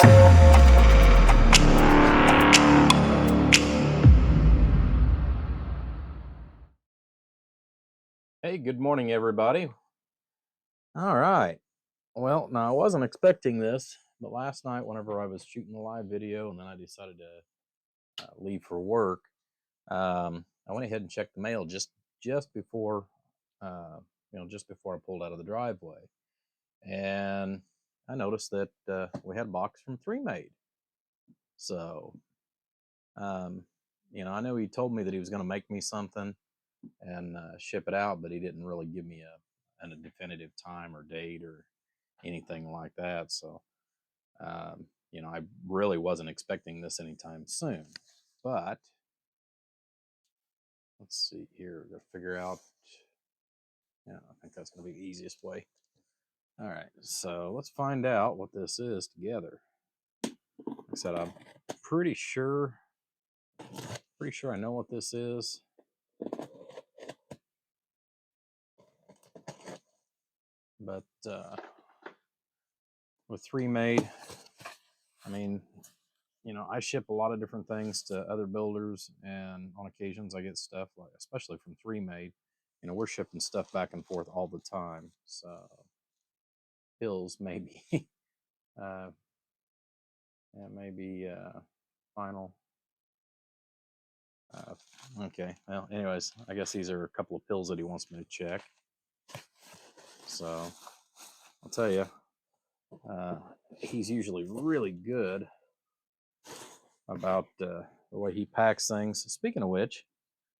Hey, good morning, everybody. All right. Well, now I wasn't expecting this, but last night, whenever I was shooting a live video and then I decided to leave for work, I went ahead and checked the mail just before, uh, just before I pulled out of the driveway, and I noticed that we had a box from Three Made. So, um, I know he told me that he was going to make me something and ship it out, but he didn't really give me a definitive time or date or anything like that. So, I really wasn't expecting this anytime soon. But let's see here. Got to figure out. Yeah, I think that's going to be the easiest way. All right, so let's find out what this is together. Like I said, I'm pretty sure I know what this is. But with Three Made, I mean, I ship a lot of different things to other builders, and on occasions I get stuff like, especially from Three Made. We're shipping stuff back and forth all the time. So Hills maybe, uh, yeah, maybe final. Uh, okay. Well, anyways, I guess these are a couple of pills that he wants me to check. So I'll tell you, he's usually really good about the way he packs things. Speaking of which,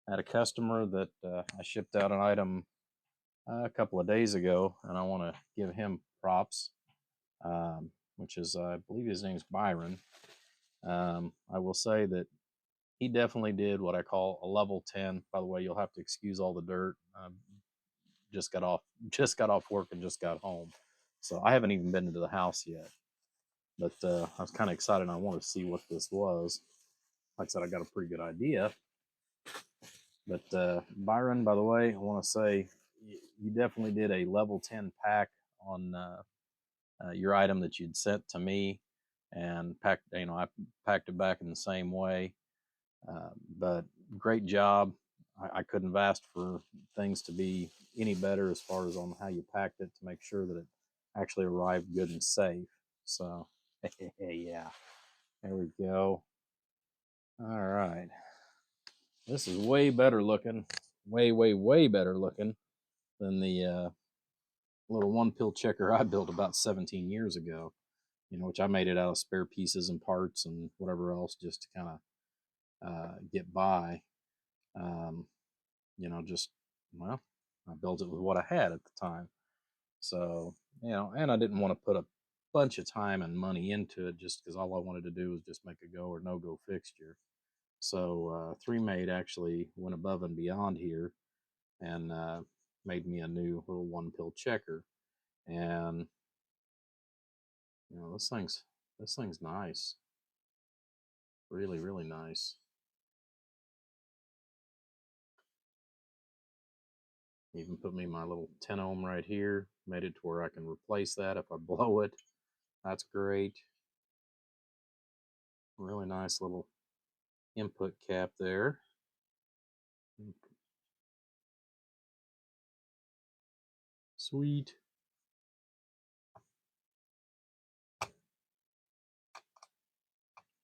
I had a customer that I shipped out an item a couple of days ago, and I want to give him props, which is, I believe his name's Byron. I will say that he definitely did what I call a level 10. By the way, you'll have to excuse all the dirt. Just got off work and just got home, so I haven't even been into the house yet. But I was kind of excited. And I wanted to see what this was. Like I said, I got a pretty good idea. But Byron, by the way, I want to say you definitely did a level 10 pack on your item that you'd sent to me, and packed. I packed it back in the same way. But great job. I couldn't have asked for things to be any better as far as on how you packed it to make sure that it actually arrived good and safe. So, yeah, there we go. All right. This is way better looking, way, way, way better looking than the little one pill checker I built about 17 years ago, which I made it out of spare pieces and parts and whatever else just to kind of get by. Um, just, well, I built it with what I had at the time. So, and I didn't want to put a bunch of time and money into it just because all I wanted to do was just make a go or no go fixture. So, Three Made actually went above and beyond here and made me a new little one pill checker. And, this thing's nice. Really, really nice. Even put me my little 10 ohm right here, made it to where I can replace that if I blow it. That's great. Really nice little input cap there. Sweet.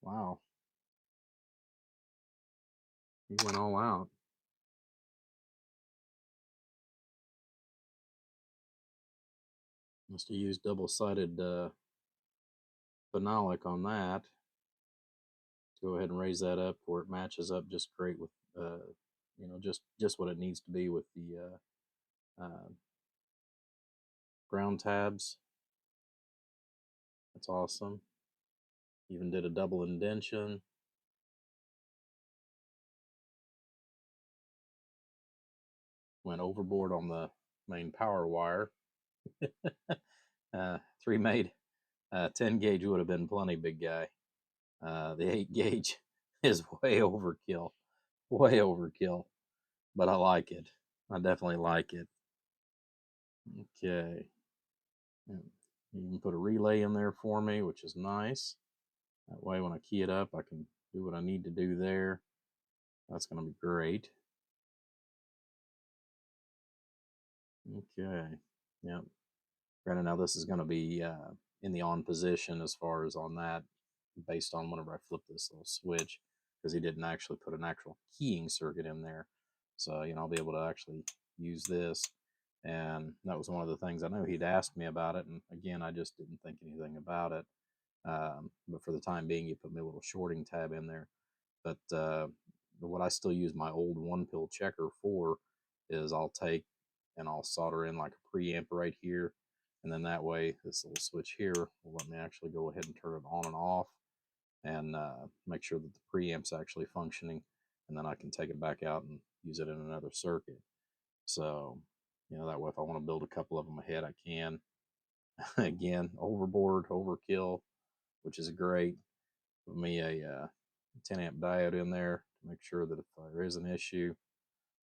Wow. He went all out. Must have used double-sided phenolic on that. Go ahead and raise that up where it matches up just great with, just what it needs to be with the ground tabs. That's awesome. Even did a double indention. Went overboard on the main power wire. Three Made 10 gauge would have been plenty, big guy. The 8 gauge is way overkill. Way overkill. But I like it. I definitely like it. Okay. You can put a relay in there for me, which is nice. That way when I key it up, I can do what I need to do there. That's going to be great. Okay. Yep. Granted, now this is going to be in the on position as far as on that, based on whenever I flip this little switch, because he didn't actually put an actual keying circuit in there. So, I'll be able to actually use this. And that was one of the things I know he'd asked me about it. And again, I just didn't think anything about it. But for the time being, you put me a little shorting tab in there. But what I still use my old one pill checker for is I'll take and I'll solder in like a preamp right here. And then that way, this little switch here will let me actually go ahead and turn it on and off and make sure that the preamp's actually functioning. And then I can take it back out and use it in another circuit. So, that way if I want to build a couple of them ahead, I can. Again, overboard, overkill, which is great. Put me a 10 amp diode in there to make sure that if there is an issue,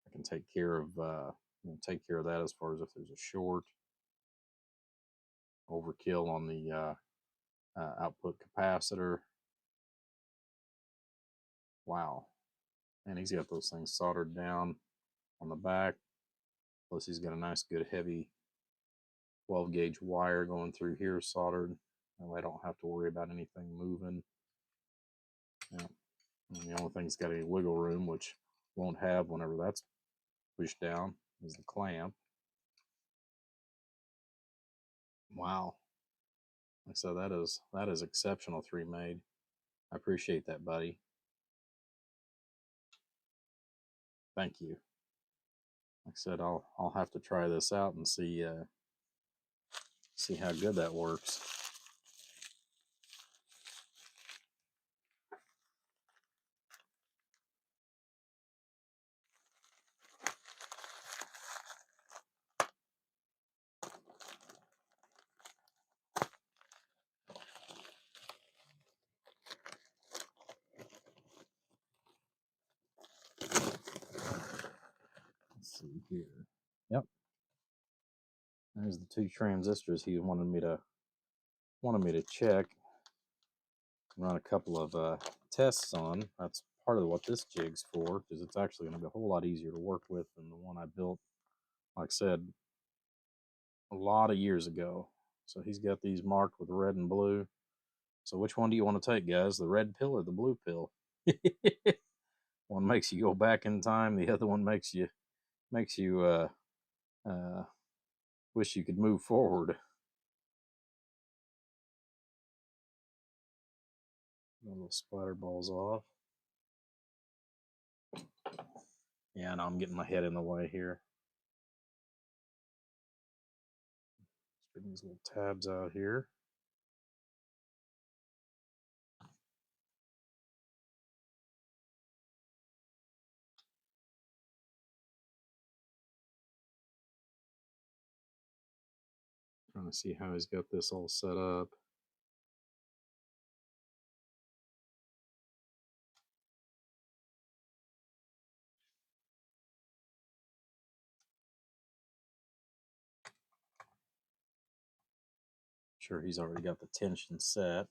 I can take care of that as far as if there's a short. Overkill on the output capacitor. Wow, and he's got those things soldered down on the back. Plus he's got a nice good heavy 12 gauge wire going through here soldered. That way I don't have to worry about anything moving. Yeah. And the only thing that's got any wiggle room, which won't have whenever that's pushed down, is the clamp. Wow. Like I said, that is exceptional 3Made. I appreciate that, buddy. Thank you. Like I said, I'll have to try this out and see how good that works. Let's see here. Yep. There's the two transistors he wanted me to check. Run a couple of tests on. That's part of what this jig's for, because it's actually going to be a whole lot easier to work with than the one I built, like I said, a lot of years ago. So he's got these marked with red and blue. So which one do you want to take, guys? The red pill or the blue pill? One makes you go back in time. The other one makes you uh, wish you could move forward. Little splatter balls off. Yeah, no, I'm getting my head in the way here. Spin these little tabs out here. Trying to see how he's got this all set up. Sure, he's already got the tension set.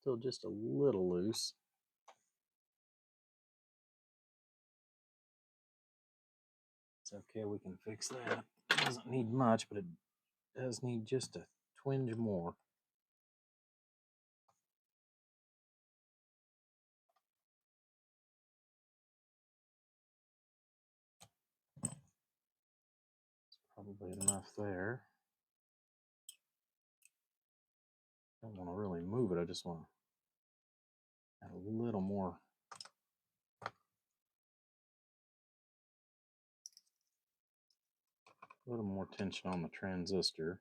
Still just a little loose. It's okay, we can fix that. It doesn't need much, but it does need just a twinge more. It's probably enough there. I don't want to really move it, I just want to add a little more. A little more tension on the transistor.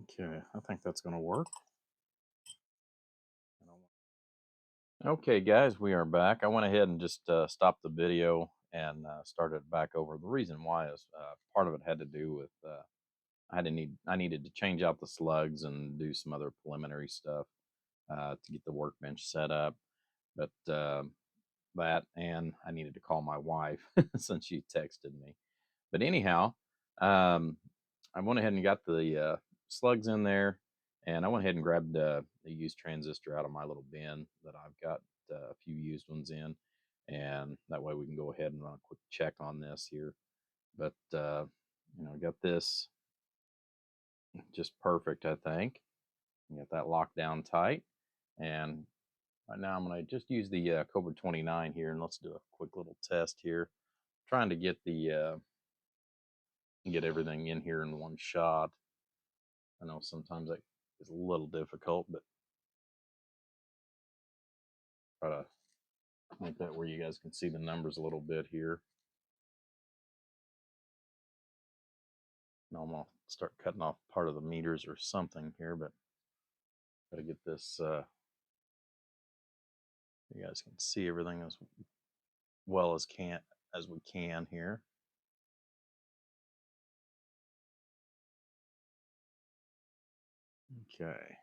Okay, I think that's going to work. Okay, guys, we are back. I went ahead and just stopped the video and started back over. The reason why is part of it had to do with I needed to change out the slugs and do some other preliminary stuff to get the workbench set up. But that, and I needed to call my wife since she texted me. But anyhow, um, I went ahead and got the slugs in there, and I went ahead and grabbed the used transistor out of my little bin that I've got a few used ones in, and that way we can go ahead and run a quick check on this here. But got this just perfect, I think. Get that locked down tight, and right now I'm going to just use the Cobra 29 here, and let's do a quick little test here. Trying to get the get everything in here in one shot. I know sometimes that is a little difficult, but try to make that where you guys can see the numbers a little bit here. Now I'm gonna start cutting off part of the meters or something here, but gotta get this. You guys can see everything as well as we can here. Okay,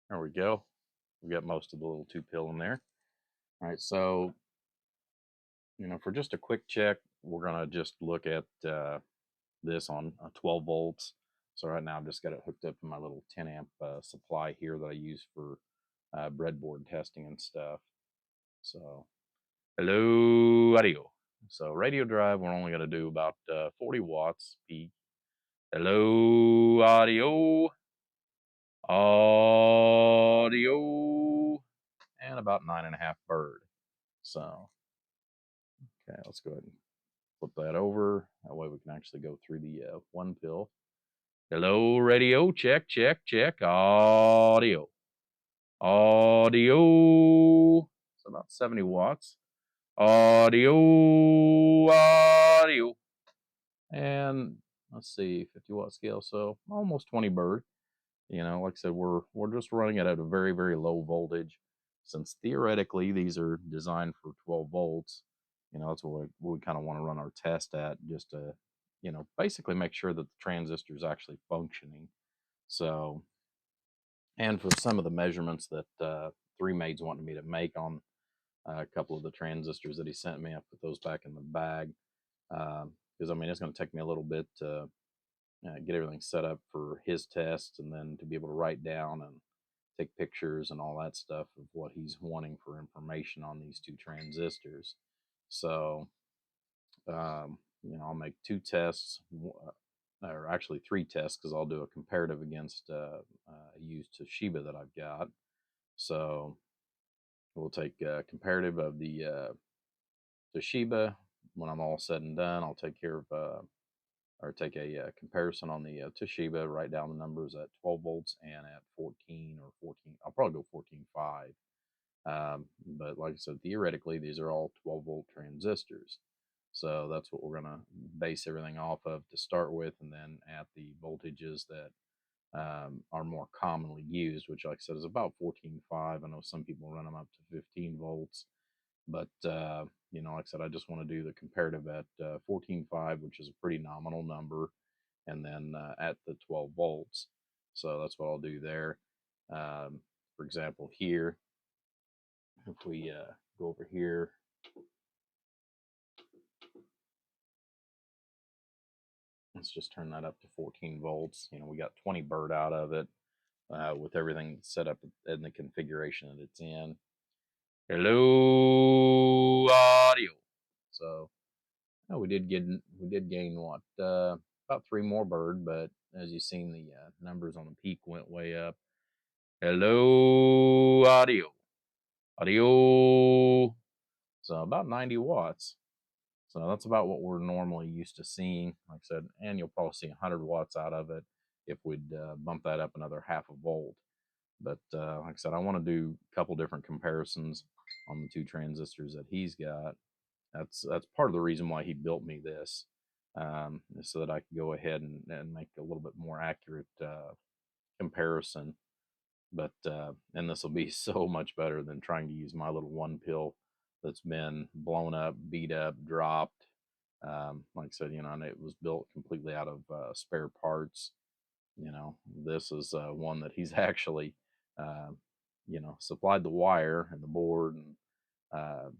there we go. We got most of the little 2-pil in there. All right, so for just a quick check, we're gonna just look at this on 12 volts. So right now I've just got it hooked up to my little 10 amp supply here that I use for breadboard testing and stuff. So hello, audio. So radio drive, we're only going to do about 40 watts peak. Hello, audio. Audio. And about 9.5 bird. So, okay, let's go ahead and flip that over. That way we can actually go through the 1-pil. Hello, radio. Check, check, check. Audio. Audio. So about 70 watts. Audio. And let's see, 50-watt scale. So almost 20 bird. Like I said, we're just running it at a very, very low voltage. Since theoretically these are designed for 12 volts, that's what we kind of want to run our test at, just to, basically make sure that the transistor is actually functioning. So, and for some of the measurements that 3Made's wanted me to make on a couple of the transistors that he sent me, I put those back in the bag. Because it's going to take me a little bit to get everything set up for his tests, and then to be able to write down and take pictures and all that stuff of what he's wanting for information on these 2 transistors. So, I'll make 2 tests, or actually 3 tests, because I'll do a comparative against a used Toshiba that I've got. So we'll take a comparative of the Toshiba. When I'm all said and done, I'll take care of or take a comparison on the Toshiba, write down the numbers at 12 volts and at 14 or 14. I'll probably go 14.5. But like I said, theoretically, these are all 12-volt transistors. So that's what we're going to base everything off of to start with, and then at the voltages that are more commonly used, which, like I said, is about 14.5. I know some people run them up to 15 volts. But, like I said, I just want to do the comparative at 14.5, which is a pretty nominal number, and then at the 12 volts. So that's what I'll do there. For example, here, if we go over here, let's just turn that up to 14 volts. We got 20 bird out of it with everything set up in the configuration that it's in. Hello, audio. So we did gain what about 3 more bird, but as you've seen, the numbers on the peak went way up. Hello, audio. So about 90 watts. So that's about what we're normally used to seeing. Like I said, and you'll probably see 100 watts out of it if we'd bump that up another half a volt. But like I said, I want to do a couple different comparisons on the 2 transistors that he's got. That's part of the reason why he built me this, so that I could go ahead and make a little bit more accurate comparison. But and this will be so much better than trying to use my little 1-pil that's been blown up, beat up, dropped, Like I said, and it was built completely out of spare parts. This is one that he's actually, uh, supplied the wire and the board and uh,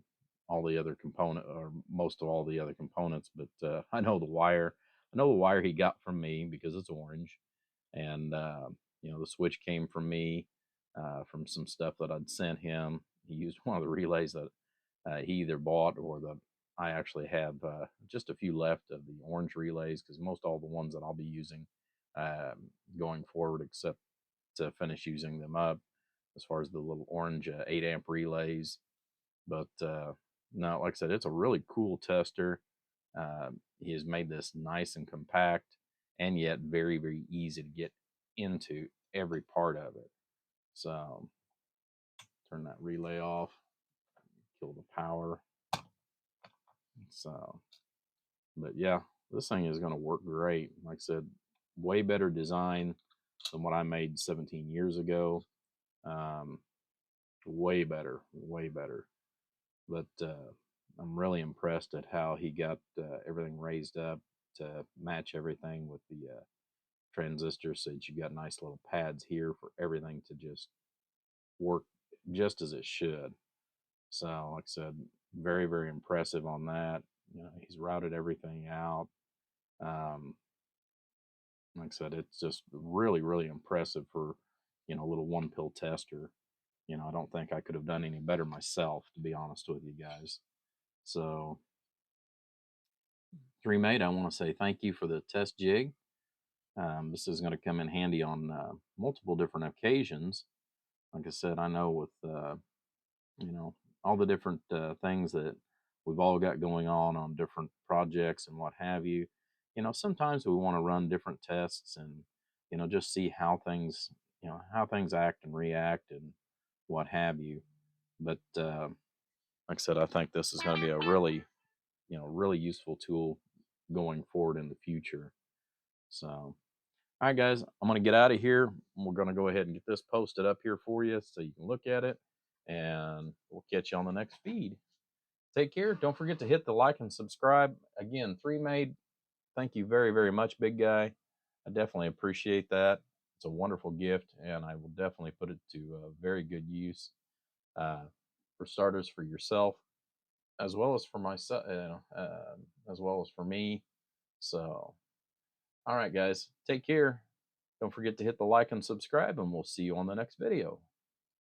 all the other component, or most of all the other components. But I know the wire he got from me because it's orange, and the switch came from me from some stuff that I'd sent him. He used one of the relays that he either bought or that I actually have just a few left of the orange relays, because most all the ones that I'll be using going forward, except to finish using them up, as far as the little orange 8 amp relays. But no, like I said, it's a really cool tester. He has made this nice and compact, and yet very, very easy to get into every part of it. So turn that relay off, kill the power. So, but yeah, this thing is going to work great. Like I said, way better design than what I made 17 years ago. Um, way better, way better. But I'm really impressed at how he got everything raised up to match everything with the transistors, so that you got nice little pads here for everything to just work just as it should. So, like I said, very, very impressive on that. He's routed everything out. Um, like I said, it's just really, really impressive for, a little one pill tester. I don't think I could have done any better myself, to be honest with you guys. So, Three Mate, I want to say thank you for the test jig. This is going to come in handy on multiple different occasions. Like I said, I know with you know all the different things that we've all got going on different projects and what have you. Sometimes we want to run different tests and just see how things act and react and what have you. But like I said, I think this is going to be a really really useful tool going forward in the future. So, all right, guys, I'm going to get out of here. We're going to go ahead and get this posted up here for you so you can look at it, and we'll catch you on the next feed. Take care. Don't forget to hit the like and subscribe. Again, Three Made, thank you very, very much, big guy. I definitely appreciate that. It's a wonderful gift, and I will definitely put it to very good use. Uh, for starters, for yourself, as well as for myself, as well as for me. So, all right, guys, take care. Don't forget to hit the like and subscribe, and we'll see you on the next video.